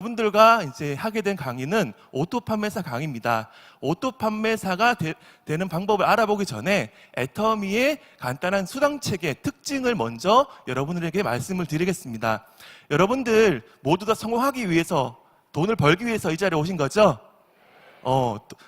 분들과 이제 하게 된 강의는 오토 판매사 강의입니다. 오토 판매사가 되는 방법을 알아보기 전에 애터미의 간단한 수당체계 특징을 먼저 여러분들에게 말씀을 드리겠습니다. 여러분들 모두 다 성공하기 위해서, 돈을 벌기 위해서 이 자리에 오신 거죠?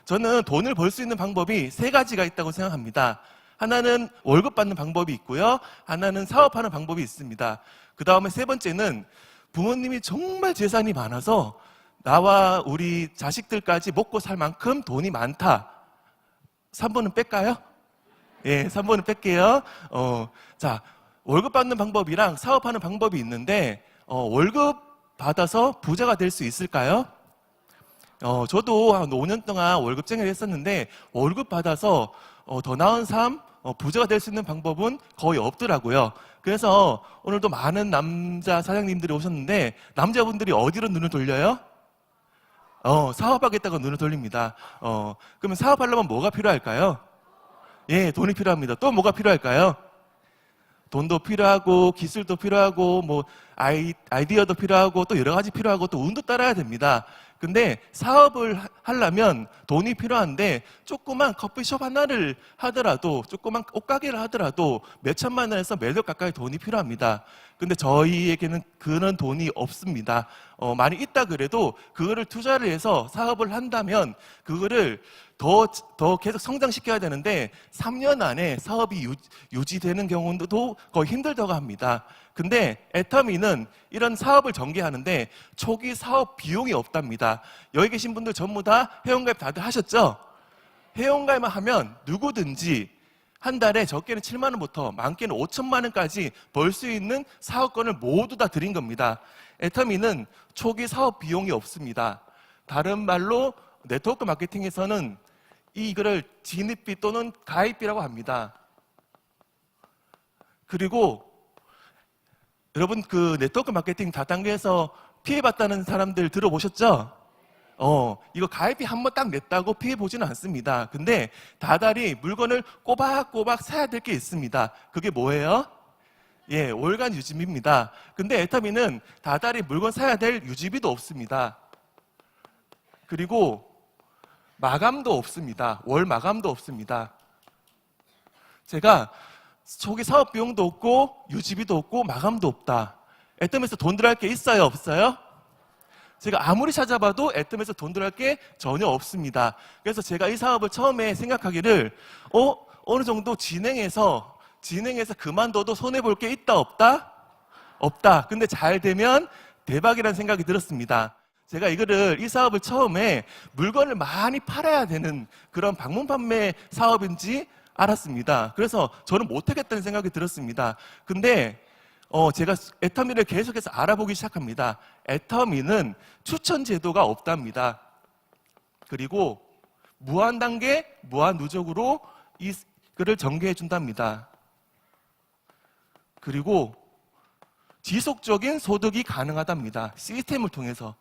저는 돈을 벌 수 있는 방법이 세 가지가 있다고 생각합니다. 하나는 월급 받는 방법이 있고요. 하나는 사업하는 방법이 있습니다. 그 다음에 세 번째는 부모님이 정말 재산이 많아서 나와 우리 자식들까지 먹고 살 만큼 돈이 많다. 3번은 뺄까요? 예, 3번은 뺄게요. 자, 월급 받는 방법이랑 사업하는 방법이 있는데, 월급 받아서 부자가 될 수 있을까요? 저도 한 5년 동안 월급쟁이를 했었는데, 월급 받아서 더 나은 삶, 부자가 될 수 있는 방법은 거의 없더라고요. 그래서 오늘도 많은 남자 사장님들이 오셨는데, 남자분들이 어디로 눈을 돌려요? 사업하겠다고 눈을 돌립니다. 그러면 사업하려면 뭐가 필요할까요? 예, 돈이 필요합니다. 또 뭐가 필요할까요? 돈도 필요하고, 기술도 필요하고, 뭐, 아이디어도 필요하고, 또 여러 가지 필요하고, 또 운도 따라야 됩니다. 근데 사업을 하려면 돈이 필요한데, 조그만 커피숍 하나를 하더라도, 조그만 옷가게를 하더라도 몇 천만 원에서 몇억 가까이 돈이 필요합니다. 근데 저희에게는 그런 돈이 없습니다. 많이 있다 그래도 그거를 투자를 해서 사업을 한다면 그거를 더 계속 성장시켜야 되는데 3년 안에 사업이 유지되는 경우도 거의 힘들다고 합니다. 근데 애터미는 이런 사업을 전개하는데 초기 사업 비용이 없답니다. 여기 계신 분들 전부 다 회원가입 다들 하셨죠? 회원가입만 하면 누구든지 한 달에 적게는 7만 원부터 많게는 5천만 원까지 벌 수 있는 사업권을 모두 다 드린 겁니다. 애터미는 초기 사업 비용이 없습니다. 다른 말로 네트워크 마케팅에서는 이거를 진입비 또는 가입비라고 합니다. 그리고 여러분 그 네트워크 마케팅 다단계에서 피해봤다는 사람들 들어보셨죠? 이거 가입비 한 번 딱 냈다고 피해보지는 않습니다. 근데 다달이 물건을 꼬박꼬박 사야 될 게 있습니다. 그게 뭐예요? 예, 월간 유지비입니다. 근데 애터미는 다달이 물건 사야 될 유지비도 없습니다. 그리고 마감도 없습니다. 월 마감도 없습니다. 제가 초기 사업 비용도 없고 유지비도 없고 마감도 없다. 애터미에서 돈 들어갈 게 있어요? 없어요? 제가 아무리 찾아봐도 애터미에서 돈 들어갈 게 전혀 없습니다. 그래서 제가 이 사업을 처음에 생각하기를 어느 정도 진행해서 그만둬도 손해볼 게 있다 없다? 없다. 근데 잘 되면 대박이라는 생각이 들었습니다. 제가 이 사업을 처음에 물건을 많이 팔아야 되는 그런 방문 판매 사업인지 알았습니다. 그래서 저는 못하겠다는 생각이 들었습니다. 근데 제가 애터미를 계속해서 알아보기 시작합니다. 애터미는 추천 제도가 없답니다. 그리고 무한 단계, 무한 누적으로 이거를 전개해 준답니다. 그리고 지속적인 소득이 가능하답니다. 시스템을 통해서.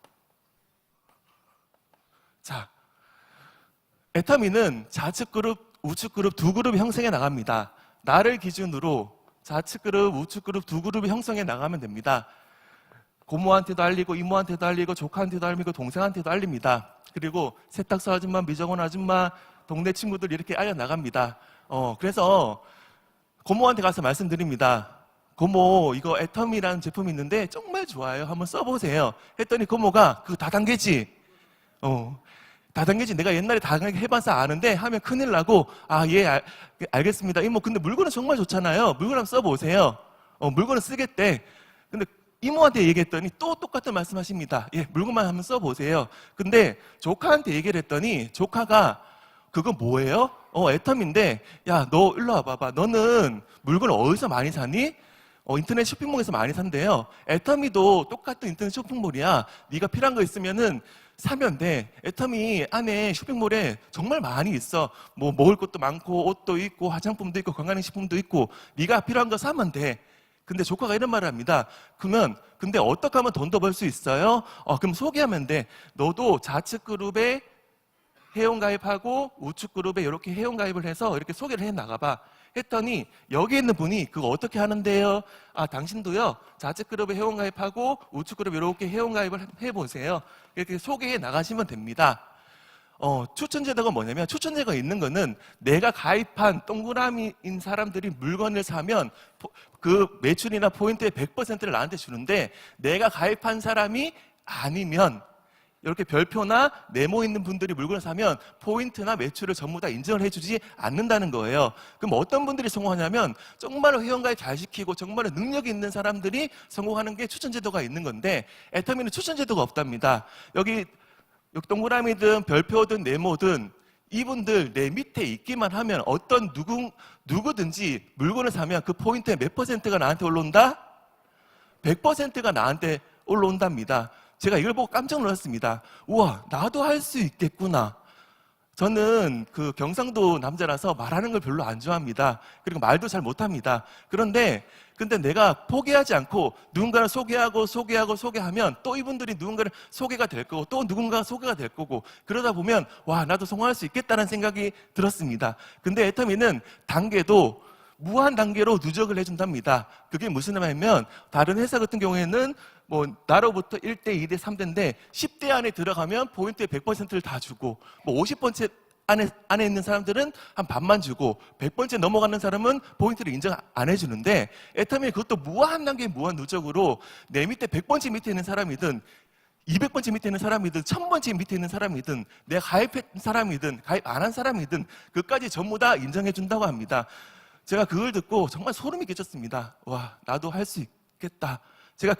자, 애터미는 좌측 그룹, 우측 그룹 두 그룹이 형성해 나갑니다. 나를 기준으로 좌측 그룹, 우측 그룹 두 그룹이 형성해 나가면 됩니다. 고모한테도 알리고, 이모한테도 알리고, 조카한테도 알리고, 동생한테도 알립니다. 그리고 세탁소 아줌마, 미정원 아줌마, 동네 친구들 이렇게 알려 나갑니다. 그래서 고모한테 가서 말씀드립니다. 고모, 이거 애터미라는 제품이 있는데 정말 좋아요. 한번 써보세요. 했더니 고모가 그거 다단계지? 다단계지. 내가 옛날에 다단계 해봐서 아는데 하면 큰일 나고, 예, 알겠습니다. 이모, 근데 물건은 정말 좋잖아요. 물건 한번 써보세요. 물건은 쓰겠대. 근데 이모한테 얘기했더니 또 똑같은 말씀 하십니다. 예, 물건만 한번 써보세요. 근데 조카한테 얘기를 했더니 조카가 그거 뭐예요? 애터미인데, 야, 너 일로 와봐봐. 너는 물건을 어디서 많이 사니? 인터넷 쇼핑몰에서 많이 산대요. 애터미도 똑같은 인터넷 쇼핑몰이야. 네가 필요한 거 있으면은 사면 돼. 애터미 안에 쇼핑몰에 정말 많이 있어. 뭐 먹을 것도 많고 옷도 있고 화장품도 있고 건강식품도 있고 네가 필요한 거 사면 돼. 근데 조카가 이런 말을 합니다. 근데 어떻게 하면 돈 더 벌 수 있어요? 그럼 소개하면 돼. 너도 좌측 그룹에 회원가입하고 우측 그룹에 이렇게 회원가입을 해서 이렇게 소개를 해 나가봐. 했더니 여기 있는 분이 그거 어떻게 하는데요? 아, 당신도요, 자책그룹에 회원가입하고 우측그룹 이렇게 회원가입을 해보세요. 이렇게 소개해 나가시면 됩니다. 추천제도가 뭐냐면, 추천제도가 있는 거는 내가 가입한 동그라미인 사람들이 물건을 사면 그 매출이나 포인트의 100%를 나한테 주는데, 내가 가입한 사람이 아니면 이렇게 별표나 네모 있는 분들이 물건을 사면 포인트나 매출을 전부 다 인정을 해주지 않는다는 거예요. 그럼 어떤 분들이 성공하냐면, 정말로 회원가입 잘 시키고 정말로 능력이 있는 사람들이 성공하는 게 추천제도가 있는 건데, 애터미는 추천제도가 없답니다. 여기 동그라미든 별표든 네모든 이분들 내 밑에 있기만 하면 어떤 누구든지 물건을 사면 그 포인트의 몇 퍼센트가 나한테 올라온다? 100%가 나한테 올라온답니다. 제가 이걸 보고 깜짝 놀랐습니다. 우와, 나도 할 수 있겠구나. 저는 그 경상도 남자라서 말하는 걸 별로 안 좋아합니다. 그리고 말도 잘 못합니다. 근데 내가 포기하지 않고 누군가를 소개하면 또 이분들이 누군가를 소개가 될 거고 또 누군가가 소개가 될 거고, 그러다 보면 와, 나도 성공할 수 있겠다는 생각이 들었습니다. 근데 애터미는 단계도 무한 단계로 누적을 해준답니다. 그게 무슨 말이냐면, 다른 회사 같은 경우에는 뭐 나로부터 1대, 2대, 3대인데 10대 안에 들어가면 포인트의 100%를 다 주고, 뭐 50번째 안에 있는 사람들은 한 반만 주고, 100번째 넘어가는 사람은 포인트를 인정 안 해주는데, 애터미 그것도 무한 단계 무한 누적으로 내 밑에 100번째 밑에 있는 사람이든 200번째 밑에 있는 사람이든 1000번째 밑에 있는 사람이든 내가 가입한 사람이든 가입 안 한 사람이든 그까지 전부 다 인정해 준다고 합니다. 제가 그걸 듣고 정말 소름이 끼쳤습니다. 와, 나도 할 수 있겠다. 제가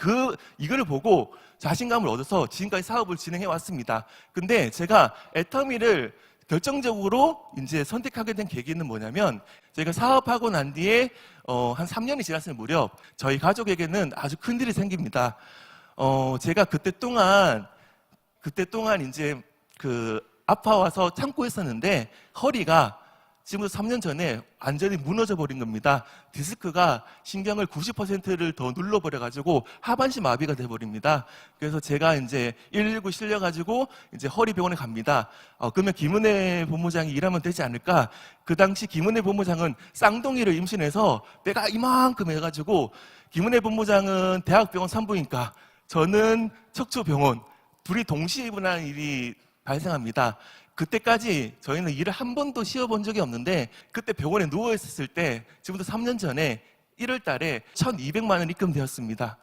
이걸 보고 자신감을 얻어서 지금까지 사업을 진행해 왔습니다. 근데 제가 애터미를 결정적으로 이제 선택하게 된 계기는 뭐냐면, 제가 사업하고 난 뒤에 한 3년이 지났을 무렵 저희 가족에게는 아주 큰 일이 생깁니다. 제가 그때 동안 이제 아파와서 참고 있었는데, 허리가 지금부터 3년 전에 완전히 무너져 버린 겁니다. 디스크가 신경을 90%를 더 눌러버려가지고 하반신 마비가 돼버립니다. 그래서 제가 이제 119 실려가지고 이제 허리병원에 갑니다. 그러면 김은혜 본부장이 일하면 되지 않을까? 그 당시 김은혜 본부장은 쌍둥이를 임신해서 배가 이만큼 해가지고, 김은혜 본부장은 대학병원 산부인과, 저는 척추병원, 둘이 동시에 입원하는 일이 발생합니다. 그때까지 저희는 일을 한 번도 쉬어본 적이 없는데, 그때 병원에 누워있었을 때 지금부터 3년 전에 1월 달에 1200만 원 입금되었습니다.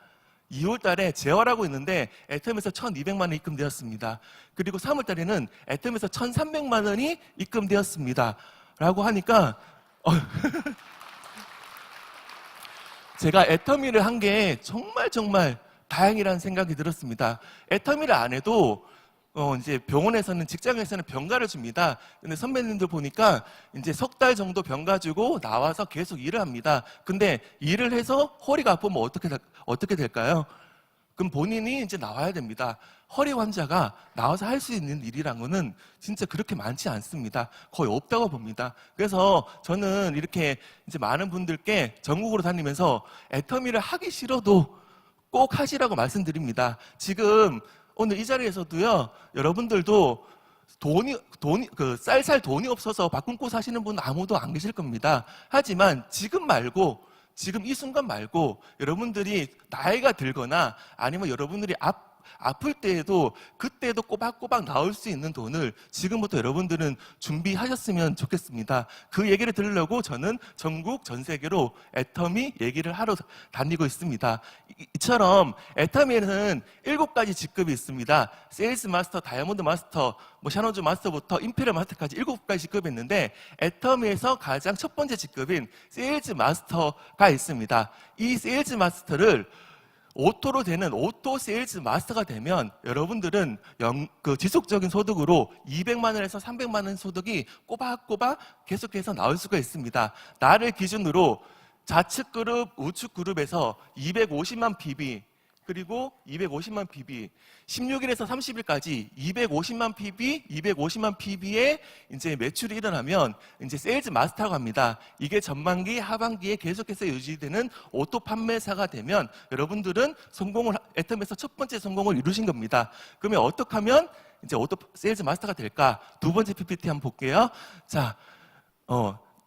2월 달에 재활하고 있는데 애텀에서 1200만 원 입금되었습니다. 그리고 3월 달에는 애텀에서 1300만 원이 입금되었습니다. 라고 하니까 제가 애터미를 한 게 정말 다행이라는 생각이 들었습니다. 애터미를 안 해도 이제 병원에서는, 직장에서는 병가를 줍니다. 근데 선배님들 보니까 이제 석 달 정도 병가 주고 나와서 계속 일을 합니다. 근데 일을 해서 허리가 아프면 어떻게 될까요? 그럼 본인이 이제 나와야 됩니다. 허리 환자가 나와서 할 수 있는 일이란 거는 진짜 그렇게 많지 않습니다. 거의 없다고 봅니다. 그래서 저는 이렇게 이제 많은 분들께 전국으로 다니면서 애터미를 하기 싫어도 꼭 하시라고 말씀드립니다. 지금 오늘 이 자리에서도요, 여러분들도 쌀 돈이 없어서 밥 굶고 사시는 분 아무도 안 계실 겁니다. 하지만 지금 이 순간 말고, 여러분들이 나이가 들거나 아니면 여러분들이 아플 때에도 그때도 꼬박꼬박 나올 수 있는 돈을 지금부터 여러분들은 준비하셨으면 좋겠습니다. 그 얘기를 들으려고 저는 전국 전 세계로 애터미 얘기를 하러 다니고 있습니다. 이처럼 애터미에는 7가지 직급이 있습니다. 세일즈 마스터, 다이아몬드 마스터, 샤노즈 마스터부터 임페리얼 마스터까지 7가지 직급이 있는데, 애터미에서 가장 첫 번째 직급인 세일즈 마스터가 있습니다. 이 세일즈 마스터를 오토로 되는 오토 세일즈 마스터가 되면 여러분들은 지속적인 소득으로 200만 원에서 300만 원 소득이 꼬박꼬박 계속해서 나올 수가 있습니다. 나를 기준으로 좌측 그룹, 우측 그룹에서 250만 PB, 그리고 250만 PB, 16일에서 30일까지 250만 PB의 이제 매출이 일어나면 이제 세일즈 마스터라고 합니다. 이게 전반기, 하반기에 계속해서 유지되는 오토 판매사가 되면 여러분들은 애텀에서 첫 번째 성공을 이루신 겁니다. 그러면 어떻게 하면 이제 오토 세일즈 마스터가 될까? 두 번째 PPT 한번 볼게요. 자,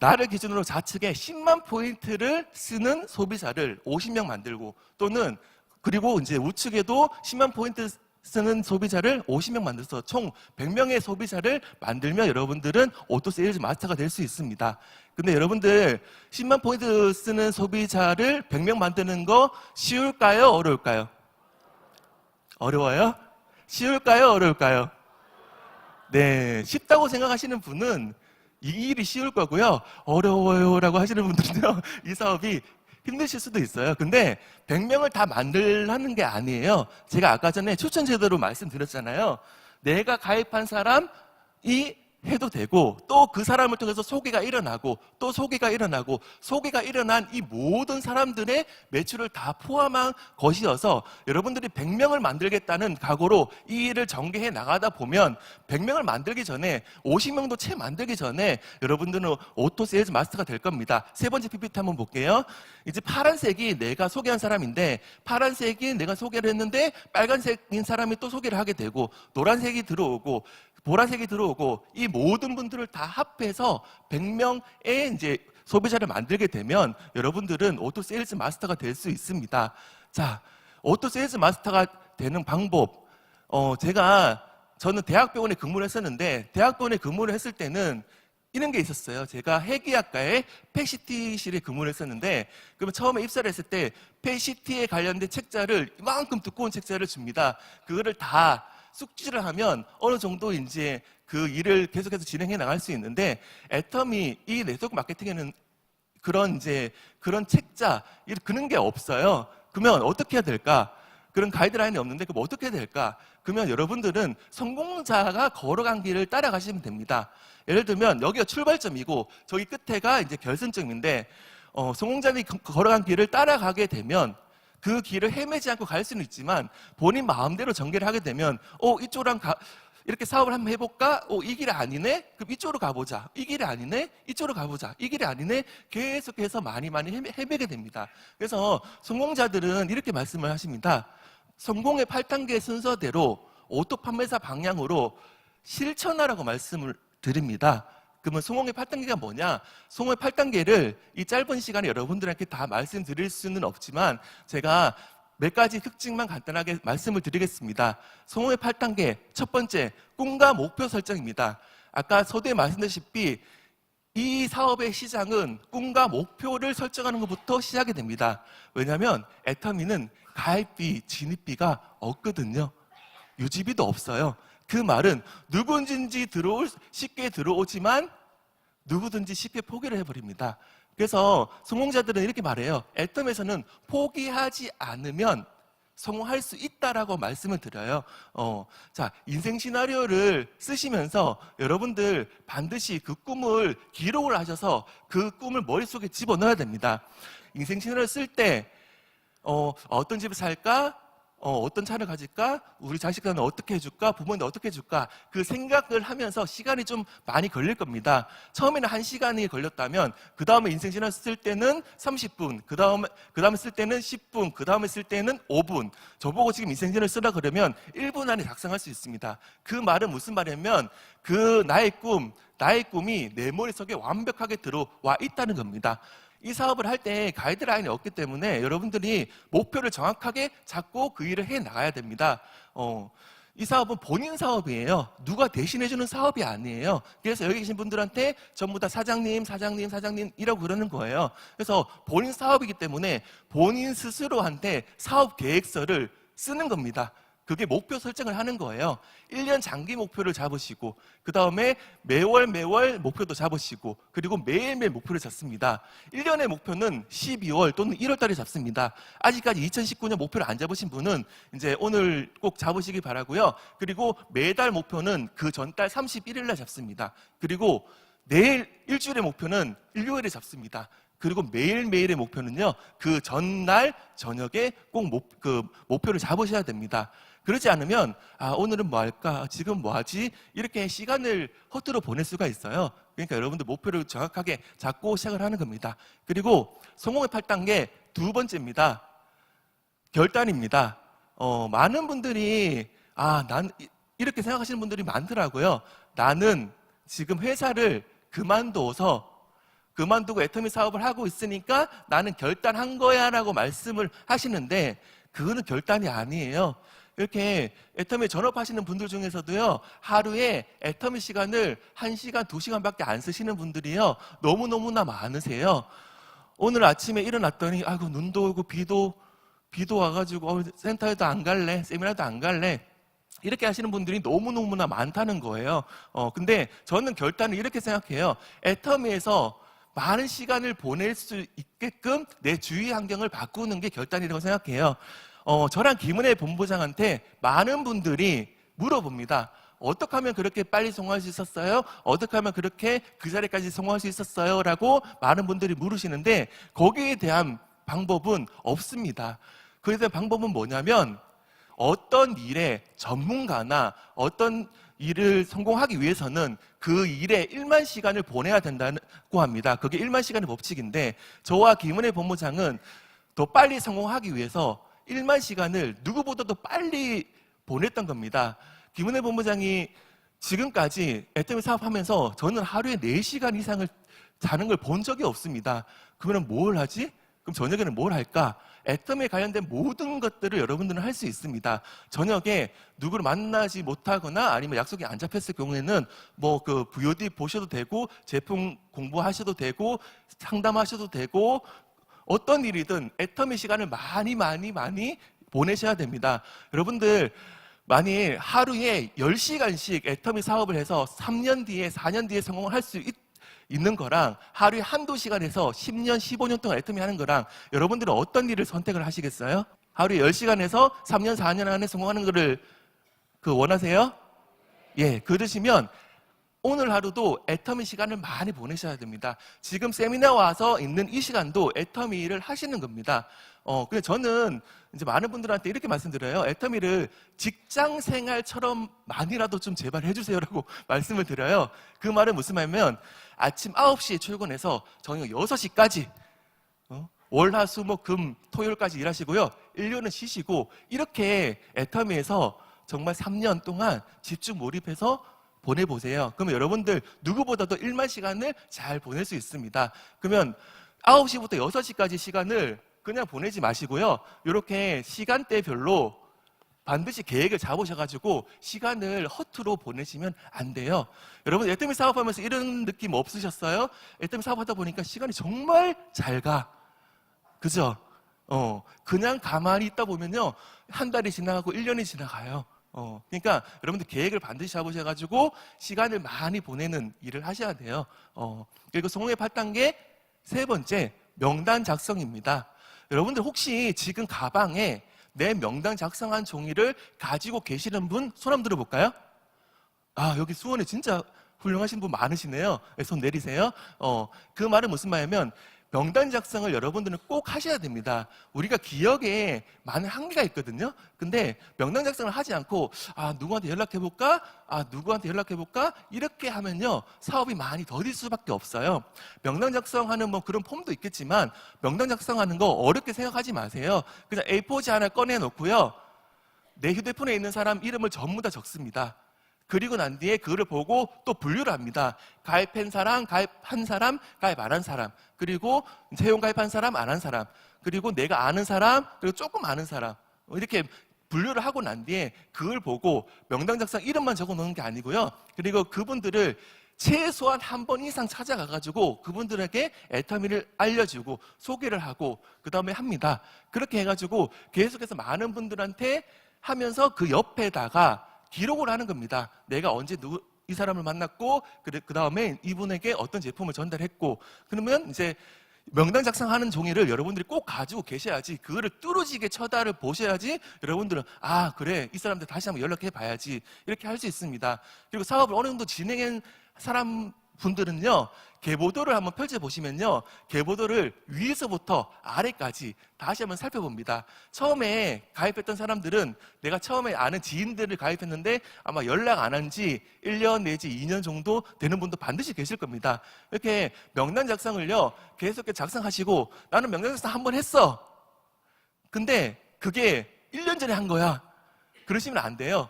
나를 기준으로 좌측에 10만 포인트를 쓰는 소비자를 50명 만들고, 또는 그리고 이제 우측에도 10만 포인트 쓰는 소비자를 50명 만들어서 총 100명의 소비자를 만들면 여러분들은 오토 세일즈 마스터가 될 수 있습니다. 근데 여러분들 10만 포인트 쓰는 소비자를 100명 만드는 거 쉬울까요? 어려울까요? 어려워요? 쉬울까요? 어려울까요? 네, 쉽다고 생각하시는 분은 이 일이 쉬울 거고요. 어려워요라고 하시는 분들은요, 이 사업이 힘드실 수도 있어요. 근데 100명을 다 만들라는 게 아니에요. 제가 아까 전에 추천 제도로 말씀드렸잖아요. 내가 가입한 사람이 해도 되고, 또 그 사람을 통해서 소개가 일어나고, 또 소개가 일어나고, 소개가 일어난 이 모든 사람들의 매출을 다 포함한 것이어서 여러분들이 100명을 만들겠다는 각오로 이 일을 전개해 나가다 보면 100명을 만들기 전에, 50명도 채 만들기 전에 여러분들은 오토 세일즈 마스터가 될 겁니다. 세 번째 PPT 한번 볼게요. 이제 파란색이 내가 소개한 사람인데, 파란색이 내가 소개를 했는데 빨간색인 사람이 또 소개를 하게 되고, 노란색이 들어오고 보라색이 들어오고, 이 모든 분들을 다 합해서 100명의 이제 소비자를 만들게 되면 여러분들은 오토 세일즈 마스터가 될 수 있습니다. 자, 오토 세일즈 마스터가 되는 방법. 저는 대학병원에 근무를 했었는데, 대학병원에 근무를 했을 때는 이런 게 있었어요. 제가 회계학과의 펫시티실에 근무를 했었는데, 그러면 처음에 입사를 했을 때 펫시티에 관련된 책자를, 이만큼 두꺼운 책자를 줍니다. 그거를 다 숙지를 하면 어느 정도 이제 그 일을 계속해서 진행해 나갈 수 있는데, 애터미 이 네트워크 마케팅에는 그런 책자, 그런 게 없어요. 그러면 어떻게 해야 될까? 그런 가이드라인이 없는데, 그럼 어떻게 해야 될까? 그러면 여러분들은 성공자가 걸어간 길을 따라가시면 됩니다. 예를 들면 여기가 출발점이고 저기 끝에가 이제 결승점인데, 성공자들이 걸어간 길을 따라가게 되면 그 길을 헤매지 않고 갈 수는 있지만, 본인 마음대로 전개를 하게 되면 이쪽으로 이렇게 사업을 한번 해볼까? 이 길이 아니네? 그럼 이쪽으로 가보자. 이 길이 아니네? 이쪽으로 가보자. 이 길이 아니네? 계속해서 많이 헤매게 됩니다. 그래서 성공자들은 이렇게 말씀을 하십니다. 성공의 8단계 순서대로 오토 판매사 방향으로 실천하라고 말씀을 드립니다. 그러면 성공의 8단계가 뭐냐? 성공의 8단계를 이 짧은 시간에 여러분들에게 다 말씀드릴 수는 없지만 제가 몇 가지 특징만 간단하게 말씀을 드리겠습니다. 성공의 8단계, 첫 번째, 꿈과 목표 설정입니다. 아까 서두에 말씀드렸다시피 이 사업의 시장은 꿈과 목표를 설정하는 것부터 시작이 됩니다. 왜냐하면 애터미는 가입비, 진입비가 없거든요. 유지비도 없어요. 그 말은 누구든지 쉽게 들어오지만 누구든지 쉽게 포기를 해버립니다. 그래서 성공자들은 이렇게 말해요. 애텀에서는 포기하지 않으면 성공할 수 있다라고 말씀을 드려요. 자, 인생 시나리오를 쓰시면서 여러분들 반드시 그 꿈을 기록을 하셔서 그 꿈을 머릿속에 집어넣어야 됩니다. 인생 시나리오를 쓸 때 어떤 집을 살까? 어떤 차를 가질까? 우리 자식들은 어떻게 해줄까? 부모님들 어떻게 해줄까? 그 생각을 하면서 시간이 좀 많이 걸릴 겁니다. 처음에는 1시간이 걸렸다면 그 다음에 인생 시나리오 쓸 때는 30분, 그 다음에 쓸 때는 10분, 그 다음에 쓸 때는 5분. 저보고 지금 인생 시나리오 쓰라 그러면 1분 안에 작성할 수 있습니다. 그 말은 무슨 말이냐면 나의 꿈이 내 머릿속에 완벽하게 들어와 있다는 겁니다. 이 사업을 할 때 가이드라인이 없기 때문에 여러분들이 목표를 정확하게 잡고 그 일을 해 나가야 됩니다. 이 사업은 본인 사업이에요. 누가 대신해주는 사업이 아니에요. 그래서 여기 계신 분들한테 전부 다 사장님이라고 그러는 거예요. 그래서 본인 사업이기 때문에 본인 스스로한테 사업 계획서를 쓰는 겁니다. 그게 목표 설정을 하는 거예요. 1년 장기 목표를 잡으시고, 그 다음에 매월 목표도 잡으시고, 그리고 매일매일 목표를 잡습니다. 1년의 목표는 12월 또는 1월 달에 잡습니다. 아직까지 2019년 목표를 안 잡으신 분은 이제 오늘 꼭 잡으시기 바라고요. 그리고 매달 목표는 그 전달 31일 날 잡습니다. 그리고 내일 일주일의 목표는 일요일에 잡습니다. 그리고 매일매일의 목표는요, 그 전날 저녁에 꼭 목표를 잡으셔야 됩니다. 그러지 않으면 오늘은 뭐 할까? 지금 뭐 하지? 이렇게 시간을 허투루 보낼 수가 있어요. 그러니까 여러분들 목표를 정확하게 잡고 시작을 하는 겁니다. 그리고 성공의 8단계 두 번째입니다. 결단입니다. 많은 분들이 이렇게 생각하시는 분들이 많더라고요. 나는 지금 회사를 그만둬서 그만두고 애터미 사업을 하고 있으니까 나는 결단한 거야 라고 말씀을 하시는데 그거는 결단이 아니에요. 이렇게 애터미 전업하시는 분들 중에서도요, 하루에 애터미 시간을 1시간, 2시간밖에 안 쓰시는 분들이요, 너무너무나 많으세요. 오늘 아침에 일어났더니 아이고 눈도 오고 비도 와가지고 센터에도 안 갈래, 세미나도 안 갈래, 이렇게 하시는 분들이 너무너무나 많다는 거예요. 근데 저는 결단을 이렇게 생각해요. 애터미에서 많은 시간을 보낼 수 있게끔 내 주위 환경을 바꾸는 게 결단이라고 생각해요. 저랑 김은혜 본부장한테 많은 분들이 물어봅니다. 어떻게 하면 그렇게 빨리 성공할 수 있었어요? 어떻게 하면 그렇게 그 자리까지 성공할 수 있었어요? 라고 많은 분들이 물으시는데 거기에 대한 방법은 없습니다. 그에 대한 방법은 뭐냐면 어떤 일의 전문가나 어떤 일을 성공하기 위해서는 그 일에 1만 시간을 보내야 된다고 합니다. 그게 1만 시간의 법칙인데 저와 김은혜 본부장은 더 빨리 성공하기 위해서 1만 시간을 누구보다도 빨리 보냈던 겁니다. 김은혜 본부장이 지금까지 애터미 사업하면서 저는 하루에 4시간 이상을 자는 걸 본 적이 없습니다. 그러면 뭘 하지? 그럼 저녁에는 뭘 할까? 애터미에 관련된 모든 것들을 여러분들은 할 수 있습니다. 저녁에 누구를 만나지 못하거나 아니면 약속이 안 잡혔을 경우에는 그 VOD 보셔도 되고 제품 공부하셔도 되고 상담하셔도 되고 어떤 일이든 애터미 시간을 많이 보내셔야 됩니다. 여러분들 만일 하루에 10시간씩 애터미 사업을 해서 3년 뒤에 4년 뒤에 성공을 할 수 있는 거랑 하루에 한두 시간에서 10년, 15년 동안 애터미 하는 거랑 여러분들은 어떤 일을 선택을 하시겠어요? 하루에 10시간에서 3년, 4년 안에 성공하는 거를 원하세요? 예, 그러시면 오늘 하루도 애터미 시간을 많이 보내셔야 됩니다. 지금 세미나 와서 있는 이 시간도 애터미를 하시는 겁니다. 근데 저는 이제 많은 분들한테 이렇게 말씀드려요. 애터미를 직장 생활처럼 많이라도 좀 제발 해주세요라고 말씀을 드려요. 그 말은 무슨 말이냐면 아침 9시에 출근해서 저녁 6시까지 월, 화, 수, 목, 금, 토요일까지 일하시고요. 일요일은 쉬시고 이렇게 애터미에서 정말 3년 동안 집중 몰입해서 보내보세요. 그러면 여러분들 누구보다도 1만 시간을 잘 보낼 수 있습니다. 그러면 9시부터 6시까지 시간을 그냥 보내지 마시고요. 이렇게 시간대별로 반드시 계획을 잡으셔가지고 시간을 허투루 보내시면 안 돼요. 여러분 애터미 사업하면서 이런 느낌 없으셨어요? 애터미 사업하다 보니까 시간이 정말 잘 가. 그죠? 그냥 가만히 있다 보면요. 한 달이 지나가고 1년이 지나가요. 그러니까 여러분들 계획을 반드시 잡으셔가지고 시간을 많이 보내는 일을 하셔야 돼요. 그리고 성공의 8단계 세 번째, 명단 작성입니다. 여러분들 혹시 지금 가방에 내 명단 작성한 종이를 가지고 계시는 분 손 한번 들어볼까요? 여기 수원에 진짜 훌륭하신 분 많으시네요. 손 내리세요. 그 말은 무슨 말이냐면 명단 작성을 여러분들은 꼭 하셔야 됩니다. 우리가 기억에 많은 한계가 있거든요. 근데 명단 작성을 하지 않고 누구한테 연락해볼까? 누구한테 연락해볼까? 이렇게 하면요 사업이 많이 더딜 수밖에 없어요. 명단 작성하는 그런 폼도 있겠지만 명단 작성하는 거 어렵게 생각하지 마세요. 그냥 A4지 하나 꺼내놓고요 내 휴대폰에 있는 사람 이름을 전부 다 적습니다. 그리고 난 뒤에 그거를 보고 또 분류를 합니다. 가입한 사람, 가입한 사람, 가입 안 한 사람, 그리고 채용 가입한 사람, 안 한 사람, 그리고 내가 아는 사람, 그리고 조금 아는 사람, 이렇게 분류를 하고 난 뒤에 그걸 보고 명단 작성 이름만 적어 놓는 게 아니고요. 그리고 그분들을 최소한 한 번 이상 찾아가가지고 그분들에게 애터미를 알려주고 소개를 하고 그 다음에 합니다. 그렇게 해가지고 계속해서 많은 분들한테 하면서 그 옆에다가 기록을 하는 겁니다. 내가 언제 이 사람을 만났고 그 다음에 이분에게 어떤 제품을 전달했고 그러면 이제 명단 작성하는 종이를 여러분들이 꼭 가지고 계셔야지 그거를 뚜루지게 쳐다를 보셔야지 여러분들은 그래 이 사람들 다시 한번 연락해 봐야지 이렇게 할 수 있습니다. 그리고 사업을 어느 정도 진행한 사람 분들은요 계보도를 한번 펼쳐보시면요 계보도를 위에서부터 아래까지 다시 한번 살펴봅니다. 처음에 가입했던 사람들은 내가 처음에 아는 지인들을 가입했는데 아마 연락 안 한 지 1년 내지 2년 정도 되는 분도 반드시 계실 겁니다. 이렇게 명단 작성을요 계속 작성하시고 나는 명단 작성 한번 했어. 근데 그게 1년 전에 한 거야. 그러시면 안 돼요.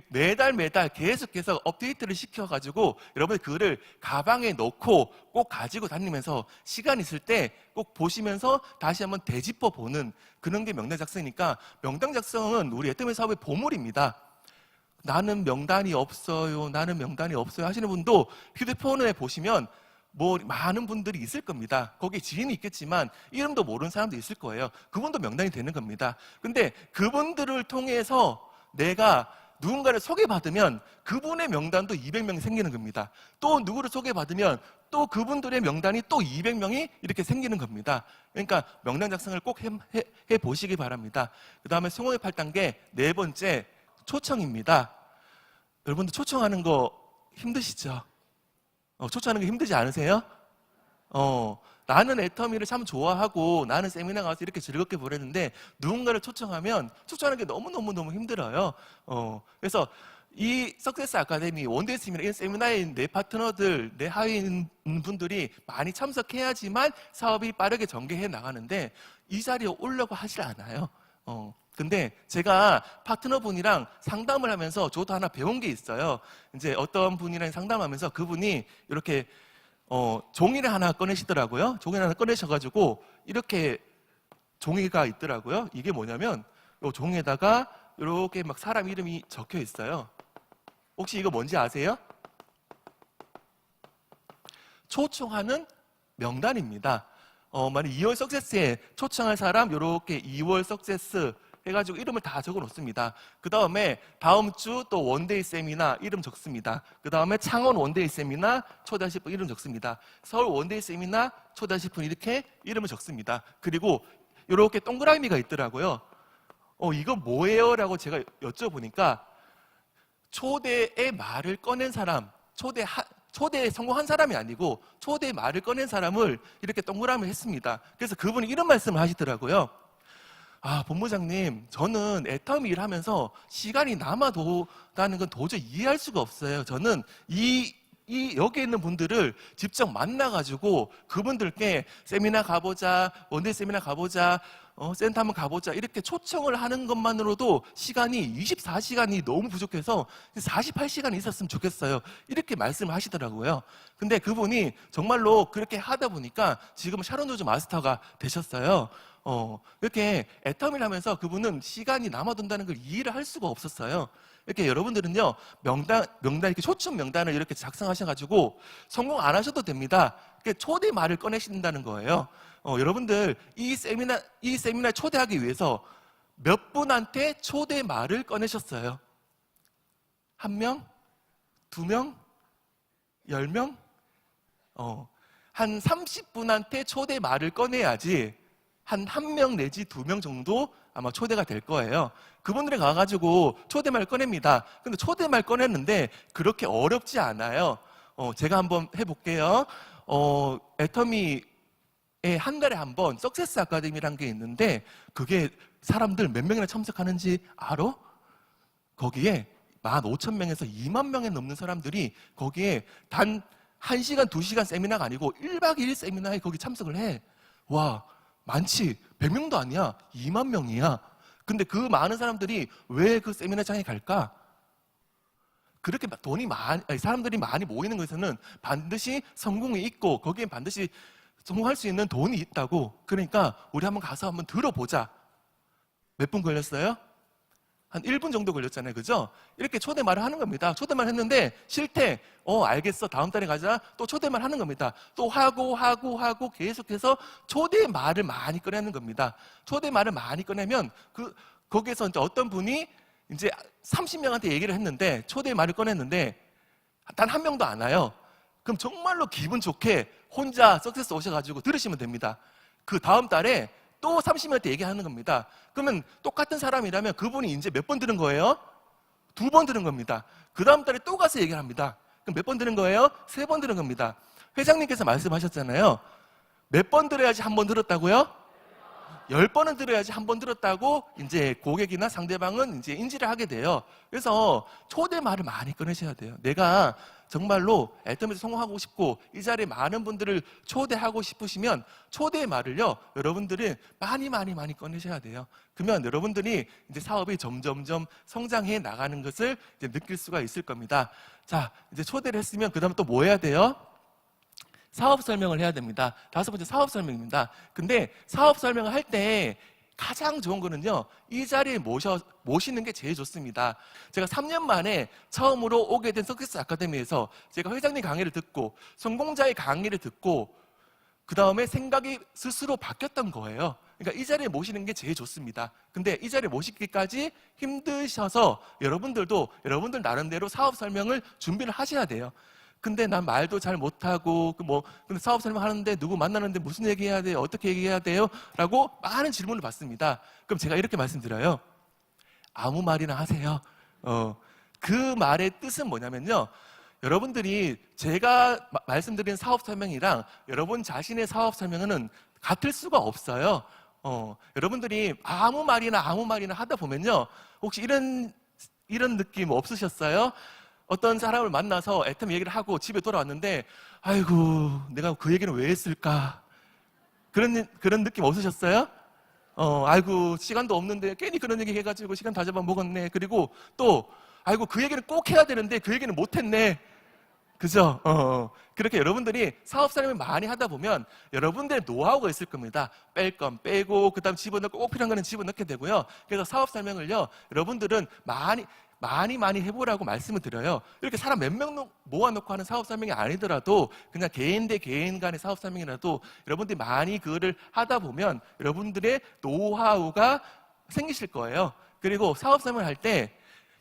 매달 계속해서 업데이트를 시켜가지고 여러분들 그거를 가방에 넣고 꼭 가지고 다니면서 시간 있을 때 꼭 보시면서 다시 한번 되짚어 보는 그런 게 명단 작성이니까, 명단 작성은 우리 애터미 사업의 보물입니다. 나는 명단이 없어요 하시는 분도 휴대폰에 보시면 뭐 많은 분들이 있을 겁니다. 거기 지인이 있겠지만 이름도 모르는 사람도 있을 거예요. 그분도 명단이 되는 겁니다. 근데 그분들을 통해서 내가 누군가를 소개받으면 그분의 명단도 200명이 생기는 겁니다. 또 누구를 소개받으면 또 그분들의 명단이 또 200명이 이렇게 생기는 겁니다. 그러니까 명단 작성을 꼭 해 보시기 바랍니다. 그 다음에 성공의 8단계 네 번째, 초청입니다. 여러분들 초청하는 거 힘드시죠? 초청하는 게 힘들지 않으세요? 나는 애터미를 참 좋아하고 나는 세미나 가서 이렇게 즐겁게 보냈는데 누군가를 초청하면 초청하는 게 너무너무 힘들어요. 그래서 이 석세스 아카데미, 원데이 세미나, 이런 세미나에 내 파트너들, 내 하위인 분들이 많이 참석해야지만 사업이 빠르게 전개해 나가는데 이 자리에 오려고 하질 않아요. 근데 제가 파트너분이랑 상담을 하면서 저도 하나 배운 게 있어요. 이제 어떤 분이랑 상담하면서 그분이 이렇게 종이를 하나 꺼내시더라고요. 종이를 하나 꺼내셔가지고 이렇게 종이가 있더라고요. 이게 뭐냐면 이 종이에다가 이렇게 막 사람 이름이 적혀 있어요. 혹시 이거 뭔지 아세요? 초청하는 명단입니다. 만약 2월 석세스에 초청할 사람 이렇게 2월 석세스 해가지고 이름을 다 적어 놓습니다. 그 다음에 다음 주 또 원데이 세미나 이름 적습니다. 그 다음에 창원 원데이 세미나 초대하실 분 이름 적습니다. 서울 원데이 세미나 초대하실 분 이렇게 이름을 적습니다. 그리고 이렇게 동그라미가 있더라고요. 이거 뭐예요? 라고 제가 여쭤보니까 초대의 말을 꺼낸 사람, 초대에 성공한 사람이 아니고 초대의 말을 꺼낸 사람을 이렇게 동그라미 했습니다. 그래서 그분이 이런 말씀을 하시더라고요. 본부장님, 저는 애터미 일하면서 시간이 남아도다는 건 도저히 이해할 수가 없어요. 저는 여기 있는 분들을 직접 만나가지고 그분들께 세미나 가보자, 원데이 세미나 가보자, 센터 한번 가보자 이렇게 초청을 하는 것만으로도 시간이 24시간이 너무 부족해서 48시간이 있었으면 좋겠어요. 이렇게 말씀을 하시더라고요. 근데 그분이 정말로 그렇게 하다 보니까 지금 샤론 조즈 마스터가 되셨어요. 이렇게 애터미를 하면서 그분은 시간이 남아돈다는 걸 이해를 할 수가 없었어요. 이렇게 여러분들은요, 명단 이렇게 초청 명단을 이렇게 작성하셔가지고 성공 안 하셔도 됩니다. 초대 말을 꺼내신다는 거예요. 여러분들 이 세미나 초대하기 위해서 몇 분한테 초대 말을 꺼내셨어요? 1명? 2명? 10명? 한 30분한테 초대 말을 꺼내야지 한 1명 내지 2명 정도 아마 초대가 될 거예요. 그분들이 가가지고 초대말 꺼냅니다. 근데 초대말 꺼냈는데 그렇게 어렵지 않아요. 제가 한번 해볼게요. 애터미에 한 달에 한 번 석세스 아카데미라는 게 있는데 그게 사람들 몇 명이나 참석하는지 알아? 거기에 15,000명에서 2만 명에 넘는 사람들이 거기에 단 1시간, 2시간 세미나가 아니고 1박 2일 세미나에 거기 참석을 해. 와, 많지. 100명도 아니야. 2만 명이야. 근데 그 많은 사람들이 왜 그 세미나장에 갈까? 그렇게 사람들이 많이 모이는 것에서는 반드시 성공이 있고 거기에 반드시 성공할 수 있는 돈이 있다고. 그러니까 우리 한번 가서 한번 들어보자. 몇 분 걸렸어요? 한 1분 정도 걸렸잖아요. 그죠? 이렇게 초대말을 하는 겁니다. 초대말 했는데 싫대. 알겠어. 다음 달에 가자. 또 초대말 하는 겁니다. 또 하고 계속해서 초대말을 많이 꺼내는 겁니다. 초대말을 많이 꺼내면 거기에서 이제 어떤 분이 이제 30명한테 얘기를 했는데 초대말을 꺼냈는데 단 한 명도 안 와요. 그럼 정말로 기분 좋게 혼자 석세스 오셔가지고 들으시면 됩니다. 그 다음 달에 또 30명한테 얘기하는 겁니다. 그러면 똑같은 사람이라면 그분이 이제 몇 번 들은 거예요? 2번 들은 겁니다. 그 다음 달에 또 가서 얘기를 합니다. 그럼 몇 번 들은 거예요? 3번 들은 겁니다. 회장님께서 말씀하셨잖아요. 몇 번 들어야지 한 번 들었다고요? 10번은 들어야지 한 번 들었다고 이제 고객이나 상대방은 이제 인지를 하게 돼요. 그래서 초대 말을 많이 꺼내셔야 돼요. 내가 정말로 애터미에서 성공하고 싶고 이 자리에 많은 분들을 초대하고 싶으시면 초대의 말을요, 여러분들이 많이 꺼내셔야 돼요. 그러면 여러분들이 이제 사업이 점점점 성장해 나가는 것을 이제 느낄 수가 있을 겁니다. 자, 이제 초대를 했으면 그 다음에 또 뭐 해야 돼요? 사업 설명을 해야 됩니다. 5번째 사업 설명입니다. 근데 사업 설명을 할 때 가장 좋은 거는요, 이 자리에 모시는 게 제일 좋습니다. 제가 3년 만에 처음으로 오게 된 석세스 아카데미에서 제가 회장님 강의를 듣고 성공자의 강의를 듣고 그 다음에 생각이 스스로 바뀌었던 거예요. 그러니까 이 자리에 모시는 게 제일 좋습니다. 근데 이 자리에 모시기까지 힘드셔서 여러분들도 여러분들 나름대로 사업 설명을 준비를 하셔야 돼요. 근데 난 말도 잘 못하고 근데 사업 설명하는데 누구 만나는데 무슨 얘기해야 돼요? 어떻게 얘기해야 돼요? 라고 많은 질문을 받습니다. 그럼 제가 이렇게 말씀드려요. 아무 말이나 하세요. 그 말의 뜻은 뭐냐면요, 여러분들이 제가 말씀드린 사업 설명이랑 여러분 자신의 사업 설명은 같을 수가 없어요. 여러분들이 아무 말이나 하다 보면요, 혹시 이런 느낌 없으셨어요? 어떤 사람을 만나서 애터미 얘기를 하고 집에 돌아왔는데, 아이고, 내가 그 얘기는 왜 했을까? 그런 느낌 없으셨어요? 아이고, 시간도 없는데 괜히 그런 얘기 해가지고 시간 다 잡아먹었네. 그리고 또, 아이고, 그 얘기는 꼭 해야 되는데 그 얘기는 못했네. 그죠? 그렇게 여러분들이 사업 설명을 많이 하다 보면 여러분들의 노하우가 있을 겁니다. 뺄 건 빼고, 그 다음 집어넣고, 꼭 필요한 거는 집어넣게 되고요. 그래서 사업 설명을요, 여러분들은 많이 해보라고 말씀을 드려요. 이렇게 사람 몇 명 모아놓고 하는 사업 설명이 아니더라도 그냥 개인 대 개인 간의 사업 설명이라도 여러분들이 많이 그거를 하다 보면 여러분들의 노하우가 생기실 거예요. 그리고 사업 설명을 할 때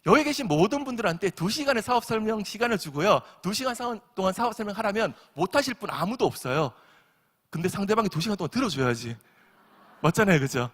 여기 계신 모든 분들한테 2시간의 사업 설명 시간을 주고요, 2시간 동안 사업 설명하라면 못하실 분 아무도 없어요. 근데 상대방이 2시간 동안 들어줘야지. 맞잖아요, 그죠?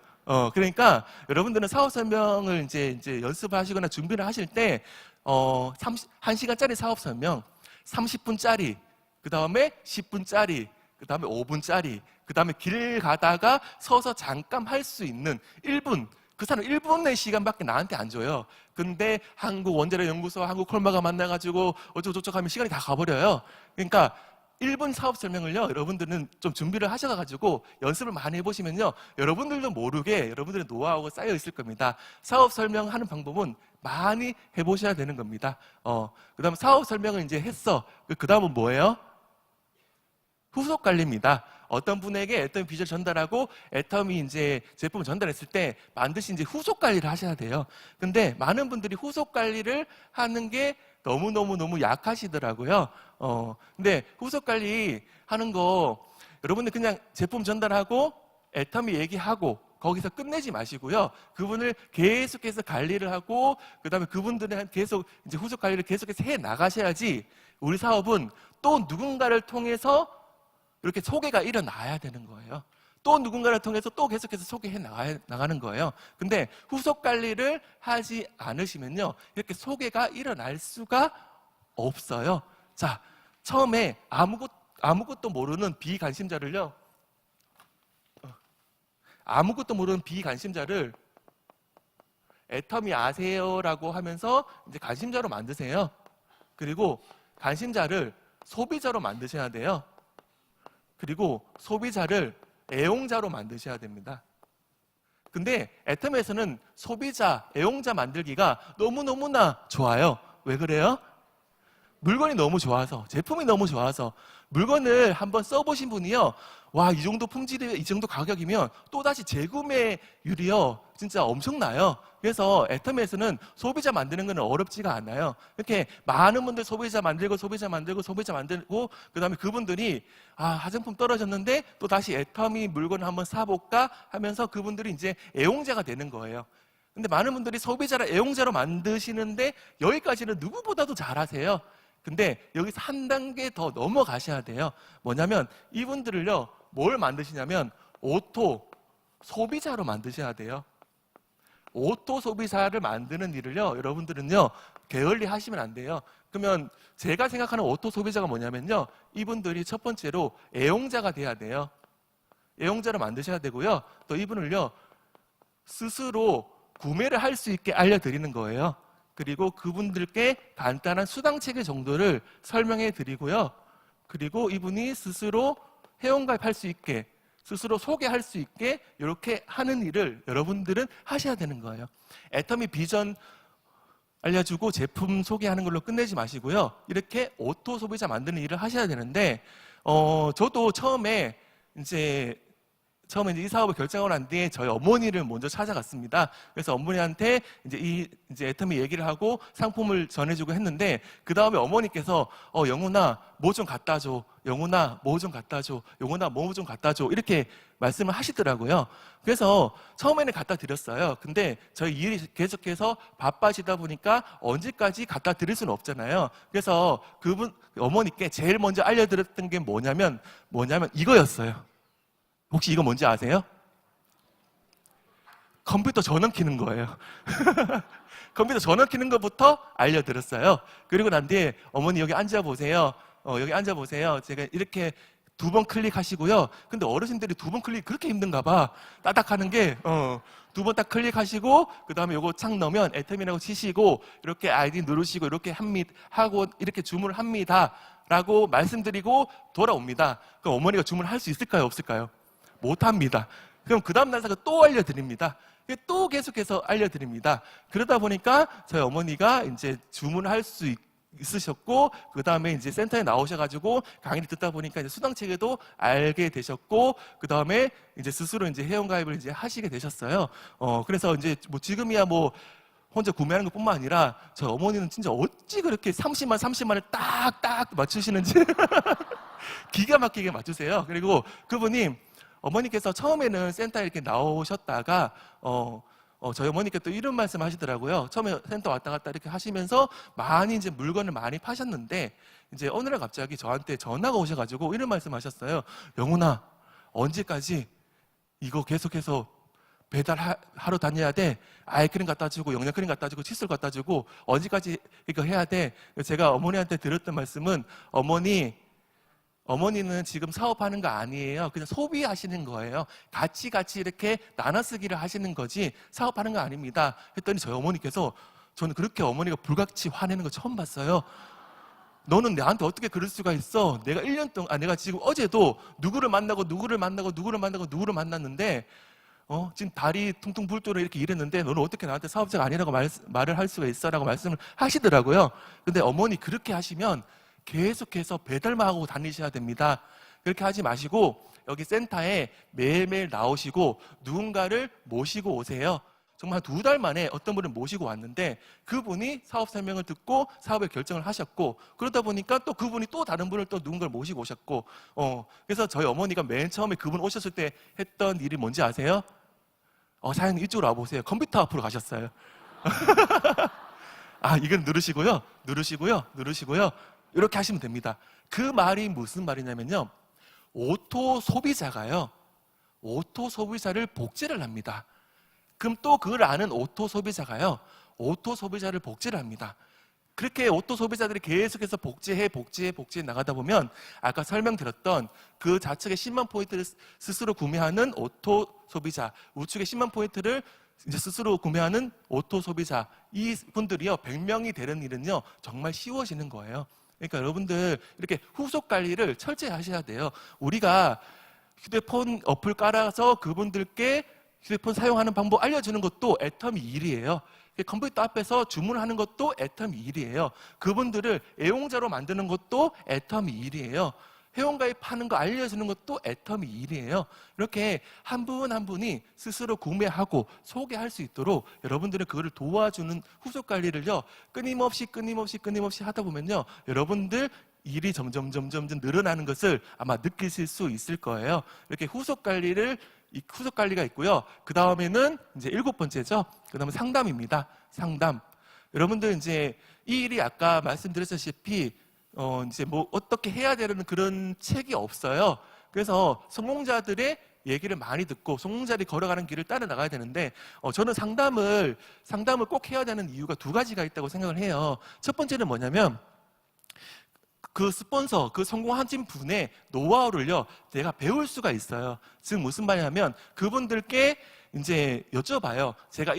그러니까 여러분들은 사업 설명을 이제 연습하시거나 준비를 하실 때 1시간짜리 사업 설명, 30분짜리, 그 다음에 10분짜리, 그 다음에 5분짜리, 그 다음에 길 가다가 서서 잠깐 할 수 있는 1분, 그 사람 1분의 시간밖에 나한테 안 줘요. 근데 한국 원자력 연구소, 한국 콜마가 만나가지고 어쩌고저쩌고 하면 시간이 다 가버려요. 그러니까 1분 사업 설명을요, 여러분들은 좀 준비를 하셔가지고 연습을 많이 해보시면요, 여러분들도 모르게 여러분들의 노하우가 쌓여 있을 겁니다. 사업 설명하는 방법은 많이 해보셔야 되는 겁니다. 그 다음 사업 설명을 이제 했어. 그 다음은 뭐예요? 후속 관리입니다. 어떤 분에게 애터미 비전을 전달하고 애터미 이제 제품을 전달했을 때 반드시 이제 후속 관리를 하셔야 돼요. 근데 많은 분들이 후속 관리를 하는 게 너무 약하시더라고요. 근데 후속 관리 하는 거 여러분들 그냥 제품 전달하고 애터미 얘기하고 거기서 끝내지 마시고요. 그분을 계속해서 관리를 하고 그다음에 그분들은 계속 이제 후속 관리를 계속해서 해 나가셔야지 우리 사업은 또 누군가를 통해서 이렇게 소개가 일어나야 되는 거예요. 또 누군가를 통해서 또 계속해서 소개해 나가는 거예요. 근데 후속 관리를 하지 않으시면요, 이렇게 소개가 일어날 수가 없어요. 자, 처음에 아무것도 모르는 비관심자를 애터미 아세요라고 하면서 이제 관심자로 만드세요. 그리고 관심자를 소비자로 만드셔야 돼요. 그리고 소비자를 애용자로 만드셔야 됩니다. 근데 애터미에서는 소비자, 애용자 만들기가 너무너무나 좋아요. 왜 그래요? 물건이 너무 좋아서, 제품이 너무 좋아서. 물건을 한번 써보신 분이요, 와, 이 정도 품질이, 이 정도 가격이면 또다시 재구매율이요, 진짜 엄청나요. 그래서 애터미에서는 소비자 만드는 건 어렵지가 않아요. 이렇게 많은 분들 소비자 만들고 그 다음에 그분들이 화장품 떨어졌는데 또 다시 애터미 물건을 한번 사볼까 하면서 그분들이 이제 애용자가 되는 거예요. 근데 많은 분들이 소비자를 애용자로 만드시는데 여기까지는 누구보다도 잘하세요. 근데 여기서 한 단계 더 넘어가셔야 돼요. 뭐냐면 이분들을요, 뭘 만드시냐면 오토 소비자로 만드셔야 돼요. 오토 소비자를 만드는 일을요, 여러분들은요, 게을리 하시면 안 돼요. 그러면 제가 생각하는 오토 소비자가 뭐냐면요, 이분들이 첫 번째로 애용자가 돼야 돼요. 애용자로 만드셔야 되고요. 또 이분을요, 스스로 구매를 할 수 있게 알려드리는 거예요. 그리고 그분들께 간단한 수당체계 정도를 설명해 드리고요. 그리고 이분이 스스로 회원가입할 수 있게, 스스로 소개할 수 있게 이렇게 하는 일을 여러분들은 하셔야 되는 거예요. 애터미 비전 알려주고 제품 소개하는 걸로 끝내지 마시고요. 이렇게 오토 소비자 만드는 일을 하셔야 되는데, 저도 처음에 이제 이 사업을 결정하고 난 뒤에 저희 어머니를 먼저 찾아갔습니다. 그래서 어머니한테 이제 애터미 얘기를 하고 상품을 전해주고 했는데, 그 다음에 어머니께서 영훈아 뭐 좀 갖다 줘, 영훈아 뭐 좀 갖다 줘, 영훈아 뭐 좀 갖다 줘, 이렇게 말씀을 하시더라고요. 그래서 처음에는 갖다 드렸어요. 근데 저희 일이 계속해서 바빠지다 보니까 언제까지 갖다 드릴 수는 없잖아요. 그래서 그분 어머니께 제일 먼저 알려드렸던 게 뭐냐면 이거였어요. 혹시 이거 뭔지 아세요? 컴퓨터 전원 켜는 거예요. 컴퓨터 전원 켜는 것부터 알려드렸어요. 그리고 난 뒤에 어머니 여기 앉아보세요. 여기 앉아보세요. 제가 이렇게 2번 클릭하시고요. 근데 어르신들이 2번 클릭 그렇게 힘든가 봐. 따닥 하는 게, 2번 딱 클릭하시고, 그 다음에 요거 창 넣으면 애터미라고 치시고, 이렇게 아이디 누르시고, 이렇게 하고, 이렇게 주문을 합니다. 라고 말씀드리고 돌아옵니다. 그럼 어머니가 주문할 수 있을까요? 없을까요? 못합니다. 그럼 그 다음 날사가 또 알려드립니다. 또 계속해서 알려드립니다. 그러다 보니까 저희 어머니가 이제 주문을 할 수 있으셨고, 그 다음에 이제 센터에 나오셔가지고 강의를 듣다 보니까 이제 수당체계도 알게 되셨고, 그 다음에 이제 스스로 이제 회원가입을 이제 하시게 되셨어요. 그래서 이제 뭐 지금이야 뭐 혼자 구매하는 것뿐만 아니라 저희 어머니는 진짜 어찌 그렇게 30만을 딱딱 맞추시는지 기가 막히게 맞추세요. 그리고 그분이 어머니께서 처음에는 센터에 이렇게 나오셨다가 저희 어머니께 또 이런 말씀 하시더라고요. 처음에 센터 왔다 갔다 이렇게 하시면서 많이 이제 물건을 많이 파셨는데, 이제 어느 날 갑자기 저한테 전화가 오셔가지고 이런 말씀 하셨어요. 영훈아, 언제까지 이거 계속해서 배달하러 다녀야 돼? 아이크림 갖다 주고, 영양크림 갖다 주고, 칫솔 갖다 주고, 언제까지 이거 해야 돼? 제가 어머니한테 드렸던 말씀은, 어머니는 지금 사업하는 거 아니에요. 그냥 소비하시는 거예요. 같이 이렇게 나눠 쓰기를 하시는 거지 사업하는 거 아닙니다. 했더니 저희 어머니께서, 저는 그렇게 어머니가 불같이 화내는 거 처음 봤어요. 너는 나한테 어떻게 그럴 수가 있어? 내가 1년 동안, 내가 지금 어제도 누구를 만났는데, 지금 다리 퉁퉁 불도로 이렇게 일했는데 너는 어떻게 나한테 사업자가 아니라고 말을 할 수가 있어? 라고 말씀을 하시더라고요. 근데 어머니 그렇게 하시면 계속해서 배달만 하고 다니셔야 됩니다. 그렇게 하지 마시고 여기 센터에 매일매일 나오시고 누군가를 모시고 오세요. 정말 2달 만에 어떤 분을 모시고 왔는데 그분이 사업 설명을 듣고 사업의 결정을 하셨고, 그러다 보니까 또 그분이 또 다른 분을 또 누군가를 모시고 오셨고, 그래서 저희 어머니가 맨 처음에 그분 오셨을 때 했던 일이 뭔지 아세요? 사장님 이쪽으로 와보세요. 컴퓨터 앞으로 가셨어요. 이건 누르시고요. 이렇게 하시면 됩니다. 그 말이 무슨 말이냐면요, 오토 소비자를 복제를 합니다. 그럼 또 그걸 아는 오토 소비자를 복제를 합니다. 그렇게 오토 소비자들이 계속해서 복제해 나가다 보면 아까 설명드렸던 그 좌측에 10만 포인트를 스스로 구매하는 오토 소비자, 우측에 10만 포인트를 이제 스스로 구매하는 오토 소비자, 이 분들이요 100명이 되는 일은요 정말 쉬워지는 거예요. 그러니까 여러분들 이렇게 후속 관리를 철저히 하셔야 돼요. 우리가 휴대폰 어플 깔아서 그분들께 휴대폰 사용하는 방법 알려주는 것도 애터미 일이에요. 컴퓨터 앞에서 주문하는 것도 애터미 일이에요. 그분들을 애용자로 만드는 것도 애터미 일이에요. 회원가입하는 거 알려주는 것도 애터미 일이에요. 이렇게 한 분 한 분이 스스로 구매하고 소개할 수 있도록 여러분들은 그거를 도와주는 후속 관리를요 끊임없이 하다 보면요 여러분들 일이 점점 늘어나는 것을 아마 느끼실 수 있을 거예요. 이렇게 후속 관리가 있고요. 그 다음에는 이제 7번째죠. 그 다음에 상담입니다. 상담. 여러분들 이제 이 일이 아까 말씀드렸다시피 이제 뭐 어떻게 해야 되는 그런 책이 없어요. 그래서 성공자들의 얘기를 많이 듣고 성공자들이 걸어가는 길을 따라 나가야 되는데, 저는 상담을 꼭 해야 되는 이유가 2가지가 있다고 생각을 해요. 첫 번째는 뭐냐면, 그 스폰서, 그 성공하신 분의 노하우를요, 내가 배울 수가 있어요. 즉, 무슨 말이냐면, 그분들께 이제 여쭤봐요. 제가